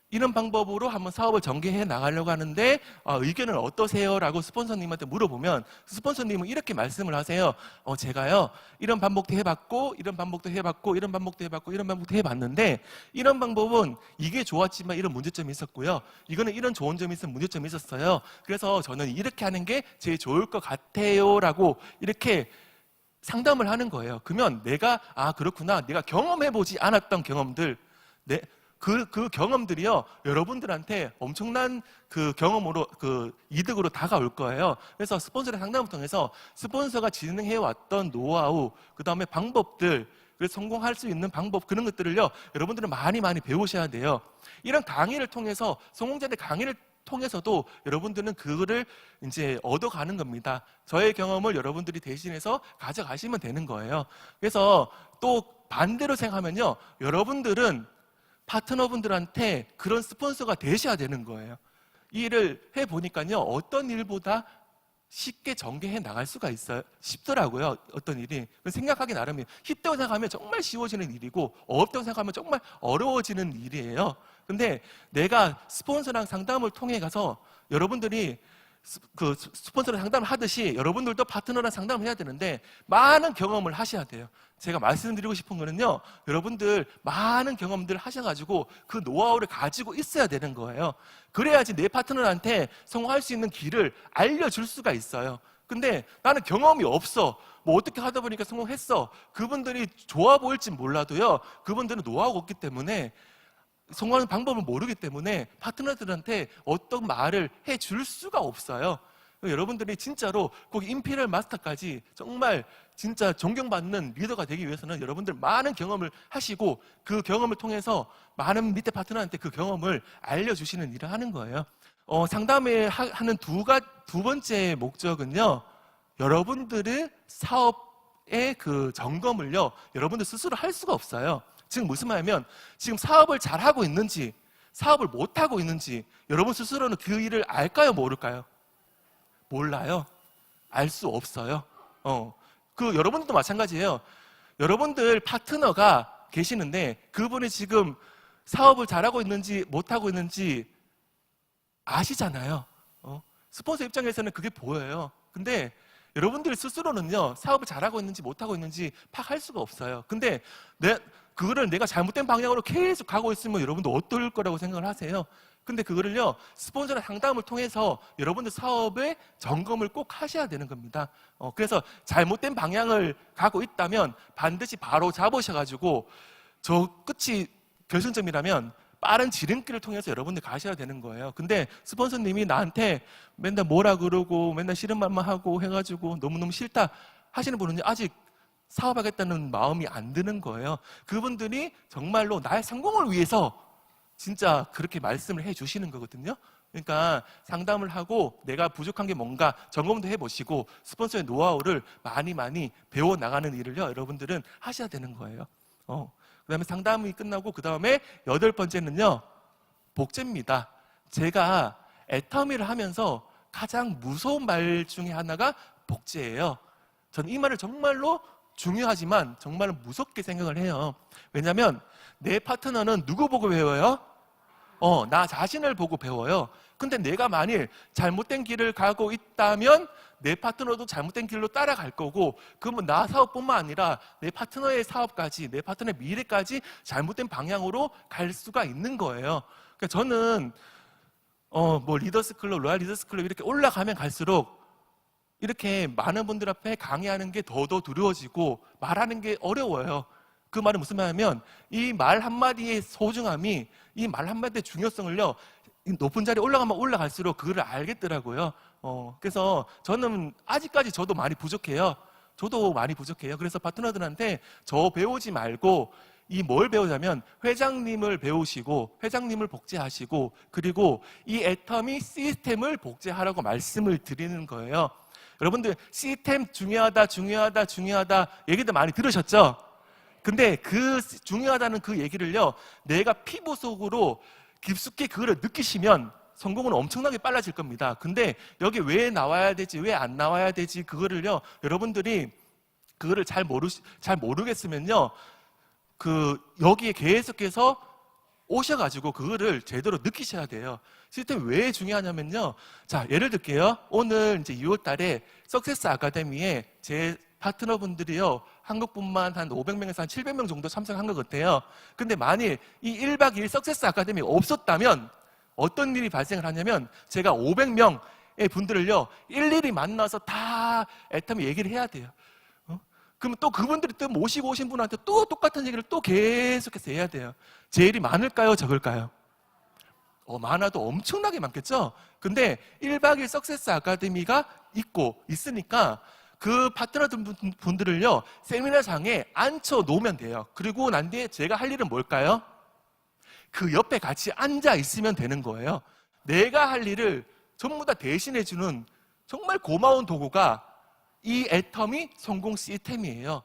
이런 방법으로 한번 사업을 전개해 나가려고 하는데, 의견은 어떠세요? 라고 스폰서님한테 물어보면, 스폰서님은 이렇게 말씀을 하세요. 제가요, 이런 방법도 해봤고, 이런 방법도 해봤고, 이런 방법도 해봤고, 이런 방법도 해봤는데, 이런 방법은 이게 좋았지만 이런 문제점이 있었고요. 이거는 이런 좋은 점이 있으면 문제점이 있었어요. 그래서 저는 이렇게 하는 게 제일 좋을 것 같아요. 라고 이렇게 상담을 하는 거예요. 그러면 내가, 그렇구나. 내가 경험해보지 않았던 경험들, 그 경험들이요, 여러분들한테 엄청난 그 경험으로, 그 이득으로 다가올 거예요. 그래서 스폰서의 상담을 통해서 스폰서가 진행해왔던 노하우, 그 다음에 방법들, 그래서 성공할 수 있는 방법, 그런 것들을요, 여러분들은 많이 배우셔야 돼요. 이런 강의를 통해서, 성공자들의 강의를 통해서도 여러분들은 그거를 이제 얻어가는 겁니다. 저의 경험을 여러분들이 대신해서 가져가시면 되는 거예요. 그래서 또 반대로 생각하면요, 여러분들은 파트너분들한테 그런 스폰서가 되셔야 되는 거예요. 이 일을 해보니까요, 어떤 일보다 쉽게 전개해 나갈 수가 있어요. 쉽더라고요, 어떤 일이. 생각하기 나름이에요. 쉽다고 생각하면 정말 쉬워지는 일이고, 어렵다고 생각하면 정말 어려워지는 일이에요. 근데 내가 스폰서랑 상담을 통해 가서 여러분들이 그 스폰서랑 상담을 하듯이 여러분들도 파트너랑 상담을 해야 되는데 많은 경험을 하셔야 돼요. 제가 말씀드리고 싶은 거는요, 여러분들 많은 경험들 하셔가지고 그 노하우를 가지고 있어야 되는 거예요. 그래야지 내 파트너한테 성공할 수 있는 길을 알려줄 수가 있어요. 근데 나는 경험이 없어, 뭐 어떻게 하다 보니까 성공했어, 그분들이 좋아 보일지 몰라도요, 그분들은 노하우가 없기 때문에, 성공하는 방법을 모르기 때문에 파트너들한테 어떤 말을 해줄 수가 없어요. 여러분들이 진짜로 꼭 임피리얼 마스터까지 정말 진짜 존경받는 리더가 되기 위해서는 여러분들 많은 경험을 하시고, 그 경험을 통해서 많은 밑에 파트너한테 그 경험을 알려주시는 일을 하는 거예요. 상담을 하는 두 번째 목적은요, 여러분들의 사업의 그 점검을요, 여러분들 스스로 할 수가 없어요. 지금 무슨 말이냐면, 지금 사업을 잘하고 있는지 사업을 못하고 있는지 여러분 스스로는 그 일을 알까요, 모를까요? 몰라요. 알 수 없어요. 여러분들도 마찬가지예요. 여러분들 파트너가 계시는데 그분이 지금 사업을 잘하고 있는지 못하고 있는지 아시잖아요. 스폰서 입장에서는 그게 보여요. 근데 여러분들 스스로는요, 사업을 잘하고 있는지 못하고 있는지 파악할 수가 없어요. 근데 그거를 내가 잘못된 방향으로 계속 가고 있으면 여러분도 어떨 거라고 생각을 하세요? 근데 그거를요, 스폰서나 상담을 통해서 여러분들 사업의 점검을 꼭 하셔야 되는 겁니다. 그래서 잘못된 방향을 가고 있다면 반드시 바로 잡으셔가지고, 저 끝이 결승점이라면 빠른 지름길을 통해서 여러분들 가셔야 되는 거예요. 근데 스폰서님이 나한테 맨날 뭐라 그러고 맨날 싫은 말만 하고 해가지고 너무너무 싫다 하시는 분은 아직 사업하겠다는 마음이 안 드는 거예요. 그분들이 정말로 나의 성공을 위해서 진짜 그렇게 말씀을 해주시는 거거든요. 그러니까 상담을 하고 내가 부족한 게 뭔가 점검도 해보시고 스폰서의 노하우를 많이 배워나가는 일을요, 여러분들은 하셔야 되는 거예요. 그 다음에 상담이 끝나고 그 다음에 8번째는요, 복제입니다. 제가 애터미를 하면서 가장 무서운 말 중에 하나가 복제예요. 저는 이 말을 정말로 중요하지만 정말 무섭게 생각을 해요. 왜냐하면 내 파트너는 누구 보고 배워요? 나 자신을 보고 배워요. 근데 내가 만일 잘못된 길을 가고 있다면 내 파트너도 잘못된 길로 따라갈 거고, 그러면 나 사업뿐만 아니라 내 파트너의 사업까지, 내 파트너의 미래까지 잘못된 방향으로 갈 수가 있는 거예요. 그러니까 저는 리더스클럽, 로얄 리더스클럽 이렇게 올라가면 갈수록 이렇게 많은 분들 앞에 강의하는 게 더 두려워지고 말하는 게 어려워요. 그 말은 무슨 말이냐면, 이 말 한마디의 소중함이, 이 말 한마디의 중요성을요, 높은 자리에 올라가면 올라갈수록 그거를 알겠더라고요. 그래서 저는 아직까지 저도 많이 부족해요. 그래서 파트너들한테 저 배우지 말고 이 뭘 배우자면 회장님을 배우시고 회장님을 복제하시고, 그리고 이 애터미 시스템을 복제하라고 말씀을 드리는 거예요. 여러분들 시스템 중요하다 얘기도 많이 들으셨죠? 근데 그 중요하다는 그 얘기를요, 내가 피부 속으로 깊숙이 그거를 느끼시면 성공은 엄청나게 빨라질 겁니다. 근데 여기 왜 나와야 되지, 왜 안 나와야 되지, 그거를요, 여러분들이 그거를 잘 모르겠으면요, 여기에 계속해서 오셔가지고 그거를 제대로 느끼셔야 돼요. 시스템이 왜 중요하냐면요. 자, 예를 들게요. 오늘 이제 6월 달에 석세스 아카데미에 제 파트너분들이요, 한국분만 한 500명에서 한 700명 정도 참석한 것 같아요. 근데 만일 이 1박 2일 석세스 아카데미가 없었다면 어떤 일이 발생을 하냐면, 제가 500명의 분들을요, 일일이 만나서 다 애터미 얘기를 해야 돼요. 그러면 또 그분들이 또 모시고 오신 분한테 또 똑같은 얘기를 또 계속해서 해야 돼요. 제 일이 많을까요, 적을까요? 많아도 엄청나게 많겠죠? 근데 1박 2일 석세스 아카데미가 있으니까 그 파트너 분들을요, 세미나장에 앉혀 놓으면 돼요. 그리고 난 뒤에 제가 할 일은 뭘까요? 그 옆에 같이 앉아 있으면 되는 거예요. 내가 할 일을 전부 다 대신해주는 정말 고마운 도구가 이 애터미 성공 시스템이에요.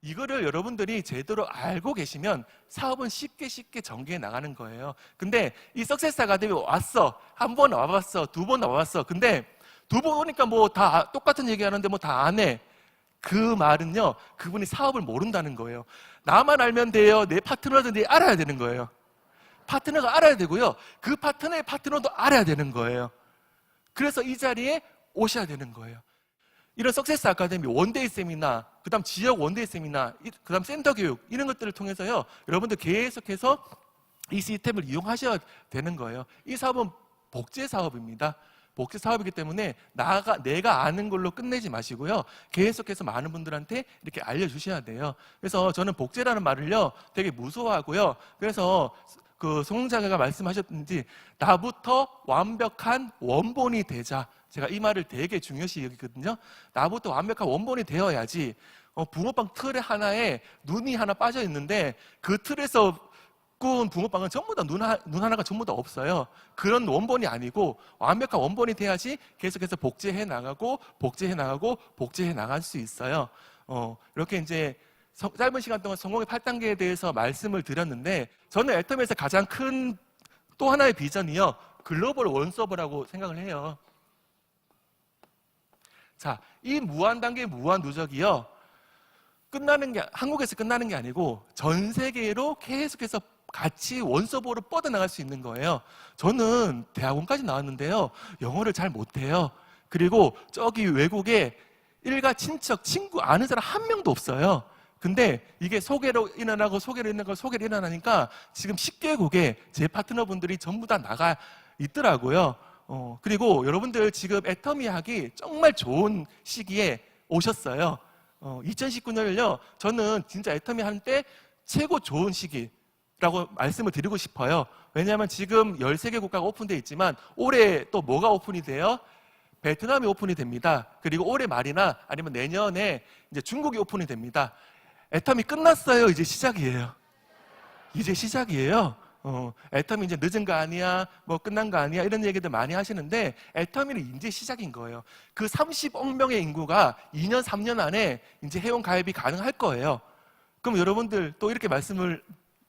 이거를 여러분들이 제대로 알고 계시면 사업은 쉽게 전개해 나가는 거예요. 근데 이 석세스 아카데미 왔어. 한 번 와봤어. 두 번 와봤어. 근데 두 번 오니까 뭐 다 똑같은 얘기 하는데 뭐 다 안 해. 그 말은요, 그분이 사업을 모른다는 거예요. 나만 알면 돼요. 내 파트너들이 알아야 되는 거예요. 파트너가 알아야 되고요. 그 파트너의 파트너도 알아야 되는 거예요. 그래서 이 자리에 오셔야 되는 거예요. 이런 석세스 아카데미 원데이 세미나, 그 다음 지역 원데이 세미나, 그 다음 센터 교육, 이런 것들을 통해서요, 여러분들 계속해서 이 시스템을 이용하셔야 되는 거예요. 이 사업은 복제 사업입니다. 복제 사업이기 때문에 내가 아는 걸로 끝내지 마시고요, 계속해서 많은 분들한테 이렇게 알려주셔야 돼요. 그래서 저는 복제라는 말을요, 되게 무서워하고요. 그래서 그 송자가 말씀하셨든지, 나부터 완벽한 원본이 되자. 제가 이 말을 되게 중요시 여기거든요. 나부터 완벽한 원본이 되어야지. 붕어빵 틀에 하나에 눈이 하나 빠져 있는데 그 틀에서 구운 붕어빵은 전부 다 눈 하나가 전부 다 없어요. 그런 원본이 아니고 완벽한 원본이 돼야지 계속해서 복제해 나가고 복제해 나갈 수 있어요. 이렇게 이제 짧은 시간 동안 성공의 8단계에 대해서 말씀을 드렸는데, 저는 애터미에서 가장 큰 또 하나의 비전이요, 글로벌 원서버라고 생각을 해요. 자, 이 무한단계 무한 누적이요, 한국에서 끝나는 게 아니고 전 세계로 계속해서 같이 원서버로 뻗어나갈 수 있는 거예요. 저는 대학원까지 나왔는데요, 영어를 잘 못해요. 그리고 저기 외국에 일가 친척, 친구 아는 사람 한 명도 없어요. 근데 이게 소개로 일어나니까 지금 10개국에 제 파트너분들이 전부 다 나가 있더라고요. 그리고 여러분들 지금 애터미 하기 정말 좋은 시기에 오셨어요. 2019년을요, 저는 진짜 애터미 할 때 최고 좋은 시기라고 말씀을 드리고 싶어요. 왜냐하면 지금 13개 국가가 오픈되어 있지만 올해 또 뭐가 오픈이 돼요? 베트남이 오픈이 됩니다. 그리고 올해 말이나 아니면 내년에 이제 중국이 오픈이 됩니다. 애터미 끝났어요. 이제 시작이에요. 이제 시작이에요. 애터미 이제 늦은 거 아니야, 뭐 끝난 거 아니야, 이런 얘기들 많이 하시는데, 애터미는 이제 시작인 거예요. 그 30억 명의 인구가 2년, 3년 안에 이제 회원 가입이 가능할 거예요. 그럼 여러분들 또 이렇게 말씀을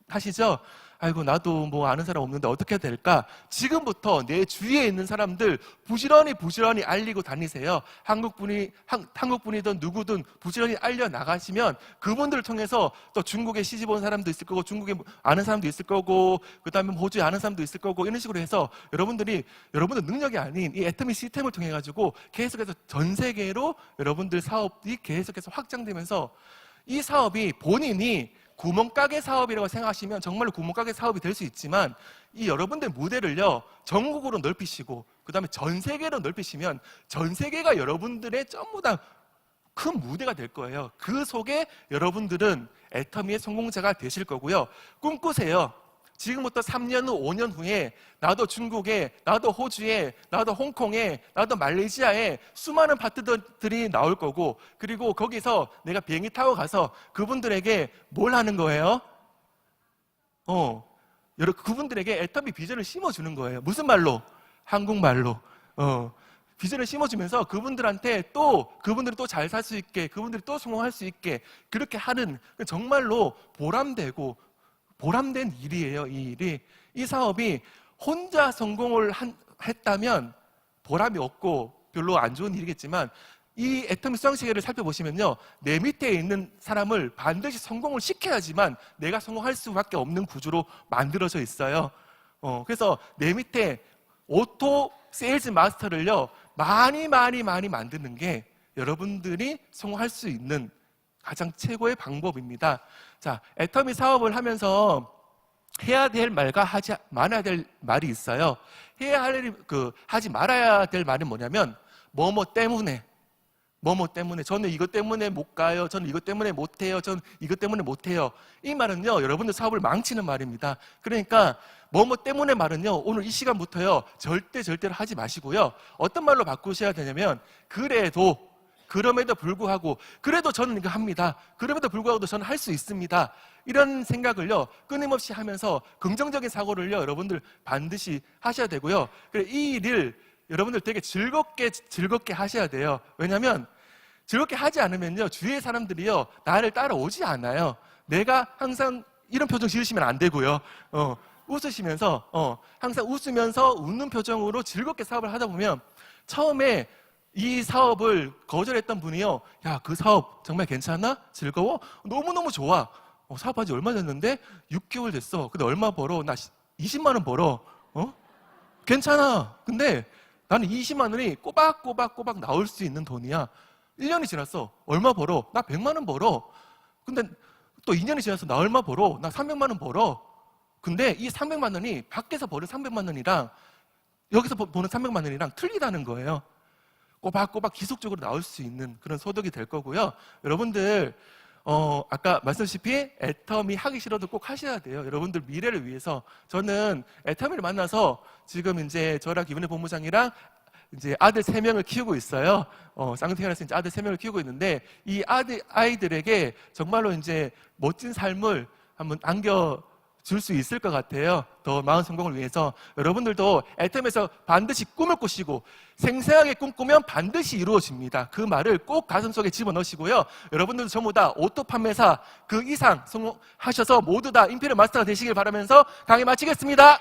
하시죠? 아이고, 나도 뭐 아는 사람 없는데 어떻게 해야 될까? 지금부터 내 주위에 있는 사람들 부지런히 알리고 다니세요. 한국분이든 누구든 부지런히 알려 나가시면 그분들을 통해서 또 중국에 시집 온 사람도 있을 거고, 중국에 아는 사람도 있을 거고, 그 다음에 호주에 아는 사람도 있을 거고, 이런 식으로 해서 여러분들 능력이 아닌 이 애터미 시스템을 통해 가지고 계속해서 전 세계로 여러분들 사업이 계속해서 확장되면서, 이 사업이 본인이 구멍가게 사업이라고 생각하시면 정말로 구멍가게 사업이 될 수 있지만, 이 여러분들 무대를요, 전국으로 넓히시고 그 다음에 전 세계로 넓히시면 전 세계가 여러분들의 전부 다 큰 무대가 될 거예요. 그 속에 여러분들은 애터미의 성공자가 되실 거고요. 꿈꾸세요. 지금부터 3년 후, 5년 후에 나도 중국에, 나도 호주에, 나도 홍콩에, 나도 말레이시아에 수많은 파트너들이 나올 거고, 그리고 거기서 내가 비행기 타고 가서 그분들에게 뭘 하는 거예요? 그분들에게 애터미 비전을 심어주는 거예요. 무슨 말로? 한국말로. 비전을 심어주면서 그분들한테 그분들이 또 잘 살 수 있게, 그분들이 또 성공할 수 있게, 그렇게 하는, 정말로 보람된 일이에요. 이 일이. 이 사업이 혼자 성공을 했다면 보람이 없고 별로 안 좋은 일이겠지만 이 애터미 수학시계를 살펴보시면요, 내 밑에 있는 사람을 반드시 성공을 시켜야지만 내가 성공할 수밖에 없는 구조로 만들어져 있어요. 그래서 내 밑에 오토 세일즈 마스터를요 많이 만드는 게 여러분들이 성공할 수 있는 가장 최고의 방법입니다. 자, 애터미 사업을 하면서 해야 될 말과 하지 말아야 될 말이 있어요. 하지 말아야 될 말은 뭐냐면 뭐뭐 때문에 저는 이것 때문에 못 가요. 저는 이것 때문에 못 해요. 저는 이것 때문에 못 해요. 이 말은요, 여러분들 사업을 망치는 말입니다. 그러니까 뭐뭐 때문에 말은요, 오늘 이 시간부터요, 절대로 하지 마시고요. 어떤 말로 바꾸셔야 되냐면 그럼에도 불구하고 그래도 저는 이거 합니다. 그럼에도 불구하고 저는 할 수 있습니다. 이런 생각을요, 끊임없이 하면서 긍정적인 사고를요, 여러분들 반드시 하셔야 되고요. 그래, 이 일을 여러분들 되게 즐겁게 하셔야 돼요. 왜냐하면 즐겁게 하지 않으면요, 주위의 사람들이요 나를 따라오지 않아요. 내가 항상 이런 표정 지으시면 안 되고요. 웃으시면서 항상 웃으면서 웃는 표정으로 즐겁게 사업을 하다 보면 처음에 이 사업을 거절했던 분이요, 야, 그 사업 정말 괜찮아? 즐거워? 너무너무 좋아. 사업한 지 얼마 됐는데? 6개월 됐어. 근데 얼마 벌어? 나 20만 원 벌어. 괜찮아. 근데 나는 20만 원이 꼬박꼬박 나올 수 있는 돈이야. 1년이 지났어. 얼마 벌어? 나 100만 원 벌어. 근데 또 2년이 지나서 나 얼마 벌어? 나 300만 원 벌어. 근데 이 300만 원이 밖에서 버는 300만 원이랑 여기서 버는 300만 원이랑 틀리다는 거예요. 꼬박꼬박 지속적으로 나올 수 있는 그런 소득이 될 거고요. 여러분들 아까 말씀드렸다시피 애터미 하기 싫어도 꼭 하셔야 돼요. 여러분들 미래를 위해서. 저는 애터미를 만나서 지금 이제 저랑 김은혜 본부장이랑 이제 아들 3명을 키우고 있어요. 쌍둥이라서 이제 아들 3명을 키우고 있는데 이 아이들에게 정말로 이제 멋진 삶을 한번 안겨줄 수 있을 것 같아요. 더 나은 성공을 위해서. 여러분들도 애터미에서 반드시 꿈을 꾸시고 생생하게 꿈꾸면 반드시 이루어집니다. 그 말을 꼭 가슴속에 집어넣으시고요. 여러분들도 전부 다 오토 판매사 그 이상 성공하셔서 모두 다 인피니트 마스터가 되시길 바라면서 강의 마치겠습니다.